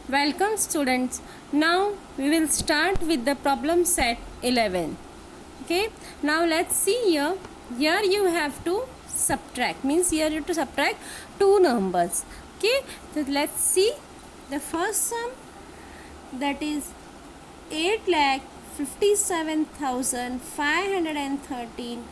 Welcome students. Now we will start with the problem set 11. Okay. Now let's see here. Here you have to subtract. Means here you have to subtract two numbers. Okay. So let's see the first sum, that is 8,57,513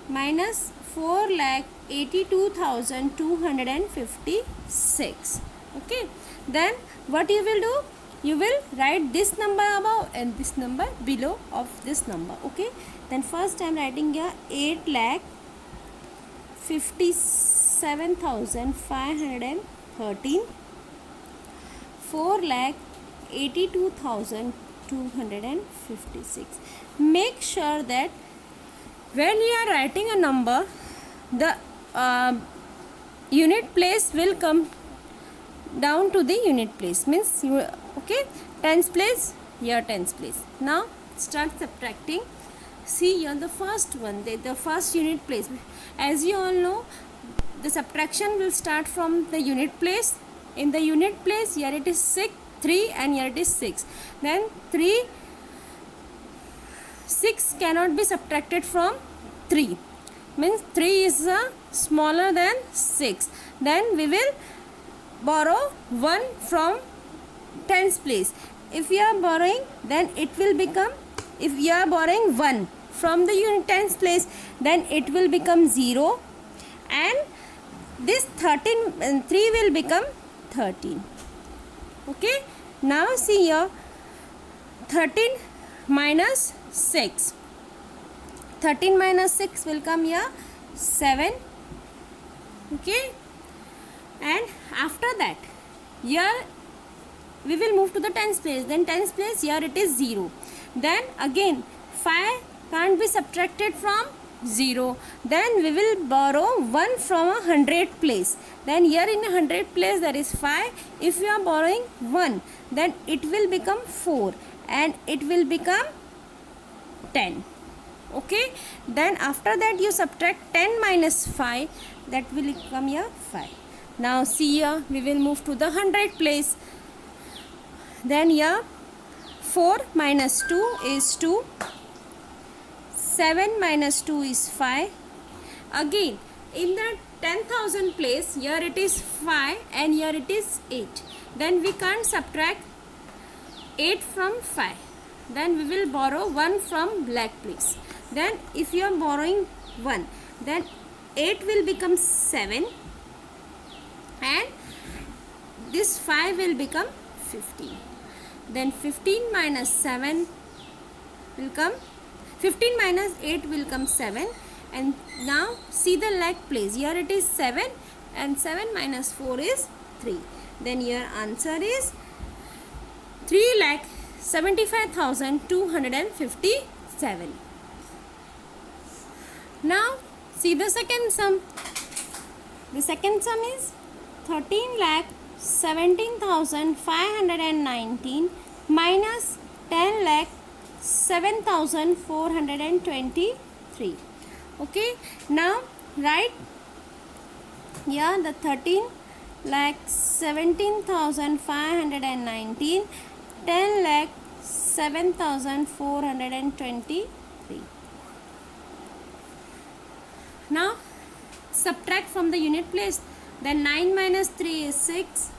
minus 4,82,256. Okay. Then what you will do? You will write this number above and this number below of this number. Okay. Then first I am writing here 8,57,513, 4,82,256. Make sure that when you are writing a number, the unit place will come down to the unit place. Means you, okay, tens place, here tens place. Now start subtracting. See here the first one, the first unit place. As you all know, the subtraction will start from the unit place. In the unit place, here it is 3 and here it is 6. Then 6 cannot be subtracted from 3. Means 3 is smaller than 6. Then we will borrow 1 from tens place. If you are borrowing, then it will become, if you are borrowing 1 from the tens place, then it will become 0, and this 3 will become 13. Okay. Now see here, 13 minus 6. 13 minus 6 will come here 7. Okay. And after that, here we will move to the tens place. Then tens place, here it is 0. Then again 5 can't be subtracted from 0. Then we will borrow 1 from a 100 place. Then here in a 100 place there is 5. If you are borrowing 1, then it will become 4 and it will become 10. Okay. Then after that you subtract 10 minus 5, that will come here 5. Now see here, we will move to the 100 place. Then here 4 minus 2 is 2. 7 minus 2 is 5. Again in the 10,000 place, here it is 5 and here it is 8. Then we can't subtract 8 from 5. Then we will borrow 1 from black place. Then if you are borrowing 1, then 8 will become 7 and this 5 will become 15. Then 15 minus 7 will come, 15 minus 8 will come 7. And now see the lakh place. Here it is 7 and 7 minus 4 is 3. Then your answer is 3,75,257. Now see the second sum. The second sum is 13,17,519 minus 10,07,423. Okay. Now write here the 13,17,519, 10,07,423. Now subtract from the unit place. Then 9 minus 3 is 6.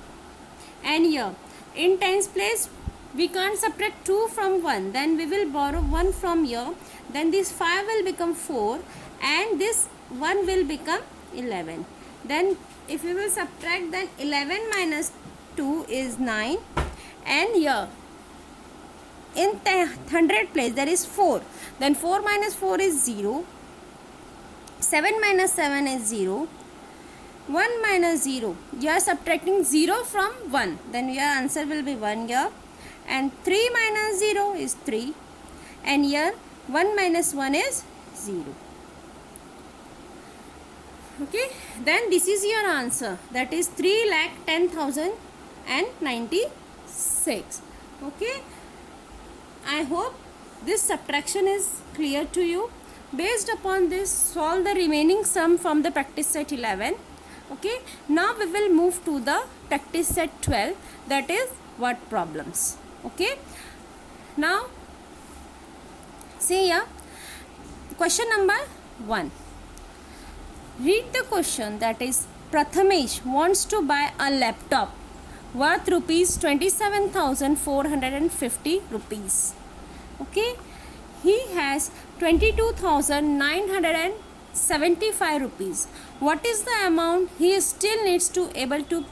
And here in tens place, we can't subtract 2 from 1. Then we will borrow 1 from here. Then this 5 will become 4 and this 1 will become 11. Then if we will subtract, then 11 minus 2 is 9. And here in 100 place there is 4. Then 4 minus 4 is 0. 7 minus 7 is 0. 1 minus 0. You are subtracting 0 from 1. Then your answer will be 1 here. And 3 minus 0 is 3. And here 1 minus 1 is 0. Okay. Then this is your answer. That is 3,10,096. Okay. I hope this subtraction is clear to you. Based upon this, solve the remaining sum from the practice set 11. Okay. Now we will move to the practice set 12, that is word problems. Okay, now see here, question number 1. Read the question, that is Prathamesh wants to buy a laptop worth rupees 27,450 rupees. Okay, he has 22,975 rupees. What is the amount he still needs to able to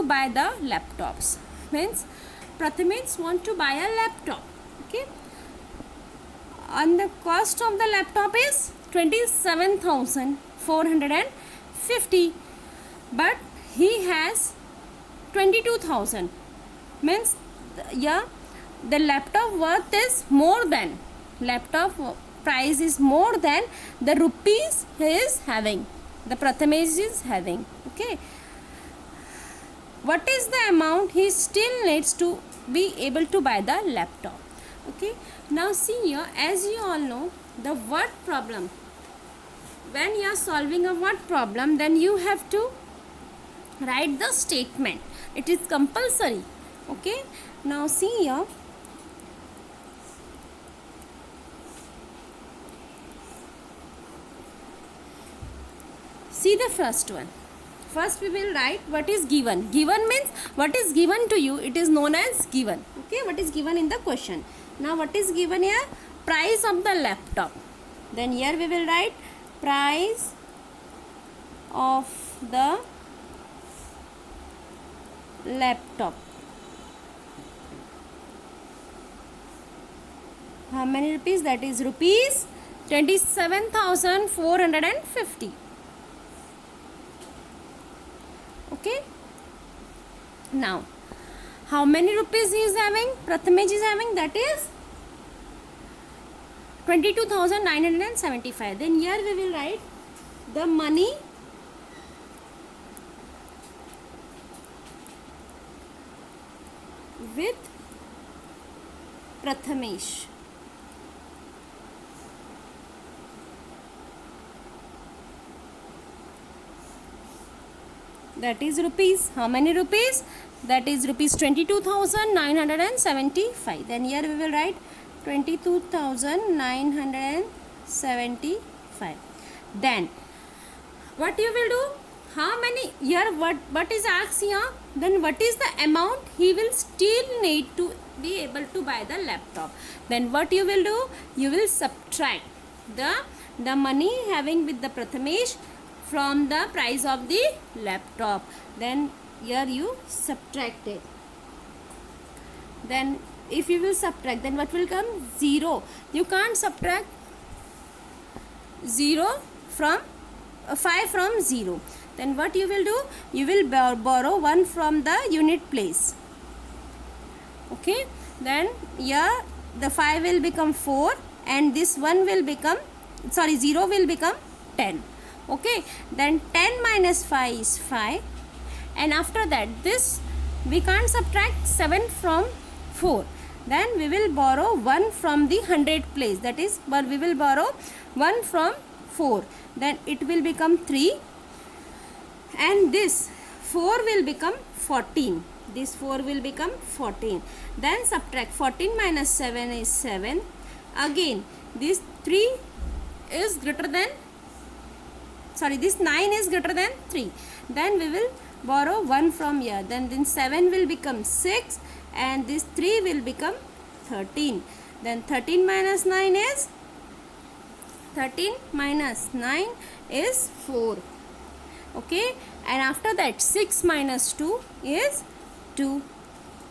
buy the laptops? Means Prathamesh want to buy a laptop. Okay, and the cost of the laptop is 27,450, but he has 22,000. Means yeah, the laptop worth is more than, laptop price is more than the rupees he is having, the Prathamesh is having. Okay, what is the amount he still needs to be able to buy the laptop? Okay, now see here, as you all know, the word problem, when you are solving a word problem, then you have to write the statement. It is compulsory. Okay, now see here, see the first one. First we will write what is given. Given means what is given to you, it is known as given. Okay, what is given in the question. Now what is given here? Price of the laptop. Then here we will write price of the laptop. How many rupees? That is rupees 27,450. Okay, now how many rupees he is having? Prathamesh is having, that is 22,975. Then here we will write the money with Prathamesh. That is rupees. How many rupees? That is rupees 22,975. Then here we will write 22,975. Then what you will do? How many here? What is asked here? Then what is the amount he will still need to be able to buy the laptop? Then what you will do? You will subtract the money having with the Prathamesh from the price of the laptop. Then here you subtract it. Then if you will subtract, then what will come? 0. You can't subtract 0 from 5 from 0. Then what you will do? You will borrow 1 from the unit place. Okay, then here the 5 will become 4 and this 1 will become, 0 will become 10. Okay, then 10 minus 5 is 5, and after that this we can't subtract 7 from 4. Then we will borrow 1 from the 100 place, that is, but we will borrow 1 from 4. Then it will become 3, and this 4 will become 14. This 4 will become 14. Then subtract 14 minus 7 is 7. Again this 3 is greater than, this 9 is greater than 3. Then we will borrow 1 from here. Then 7 will become 6 and this 3 will become 13. Then 13 minus 9 is 4. Okay, and after that 6 minus 2 is 2,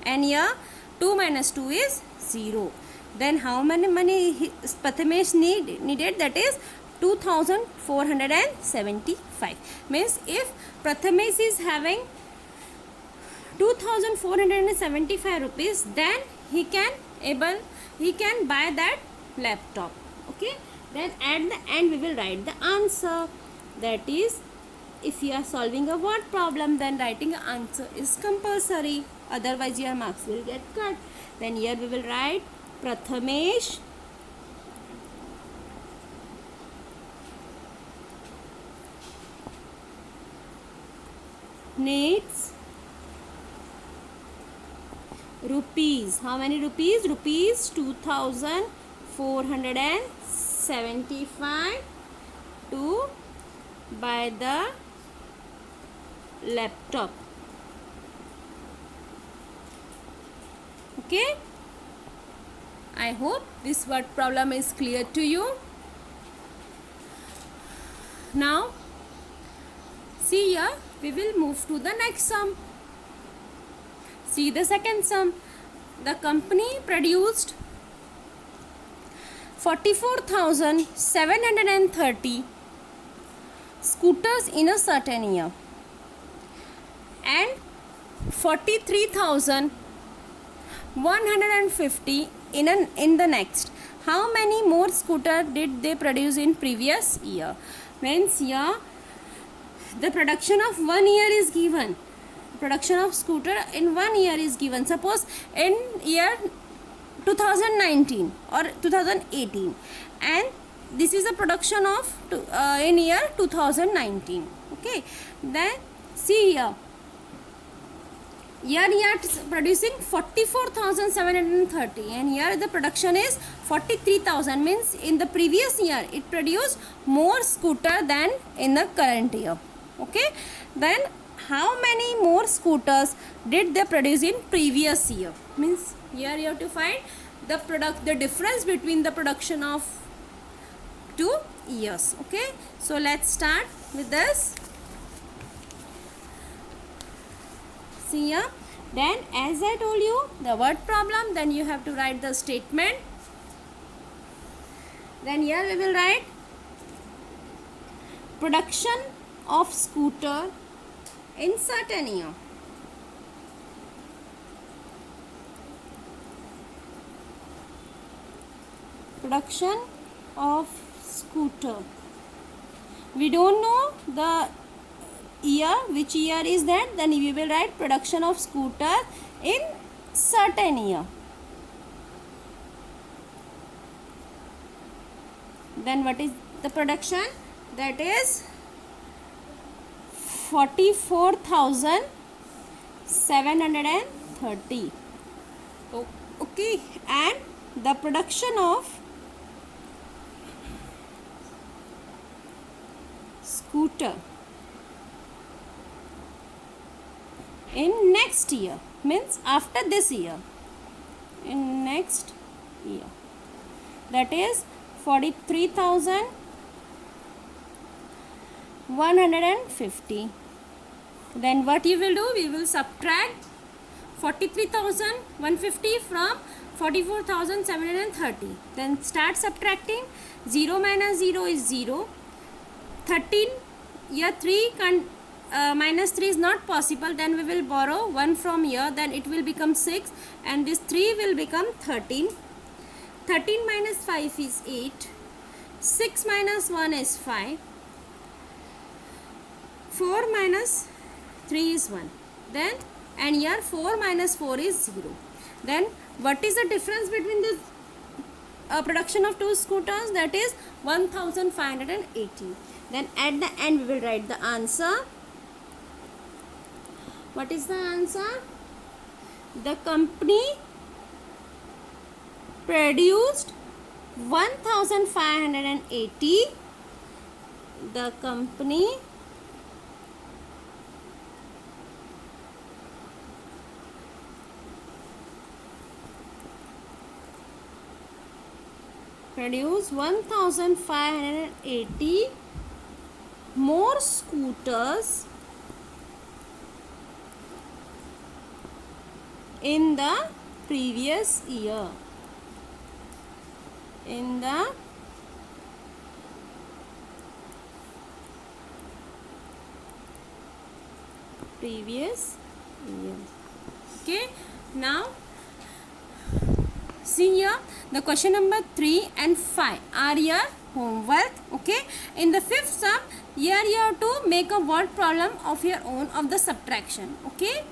and here 2 minus 2 is 0. Then how many money Prathamesh needed? That is 2,475. Means if Prathamesh is having 2,475 rupees, then he can buy that laptop. Okay, then at the end we will write the answer. That is, if you are solving a word problem, then writing an answer is compulsory, otherwise your marks will get cut. Then here we will write Prathamesh needs rupees. How many rupees? Rupees 2475 to buy the laptop. Okay, I hope this word problem is clear to you. Now see here, we will move to the next sum. See the second sum. The company produced 44,730 scooters in a certain year and 43,150 in the next. How many more scooters did they produce in previous year? Means here the production of 1 year is given. Production of scooter in 1 year is given. Suppose in year 2019 or 2018, and this is the production of in year 2019. Okay, then see here, year producing 44,730 and here the production is 43,000, means in the previous year it produced more scooter than in the current year. Okay, then how many more scooters did they produce in previous year? Means here you have to find the difference between the production of 2 years. Okay, so let's start with this. See here, then as I told you the word problem, then you have to write the statement. Then here we will write production of scooter in certain year. Production of scooter. We don't know the year, which year is that, then we will write production of scooter in certain year. Then what is the production? That is 44,730. Okay, and the production of scooter in next year, means after this year, in next year, that is 43,150. Then what you will do? We will subtract 43,150 from 44,730. Then start subtracting. 0 minus 0 is 0. 13, here 3 minus 3 is not possible. Then we will borrow 1 from here. Then it will become 6 and this 3 will become 13. 13 minus 5 is 8. 6 minus 1 is 5. 4 minus 3 is 1. Then and here 4 minus 4 is 0. Then what is the difference between the production of 2 scooters? That is 1,580. Then at the end we will write the answer. What is the answer? The company produced 1,580. The company produced 1,580 more scooters in the previous year. In the previous year. Okay, now see here, the question number 3 and 5 are your homework. Okay, in the fifth sum, here you have to make a word problem of your own of the subtraction. Okay.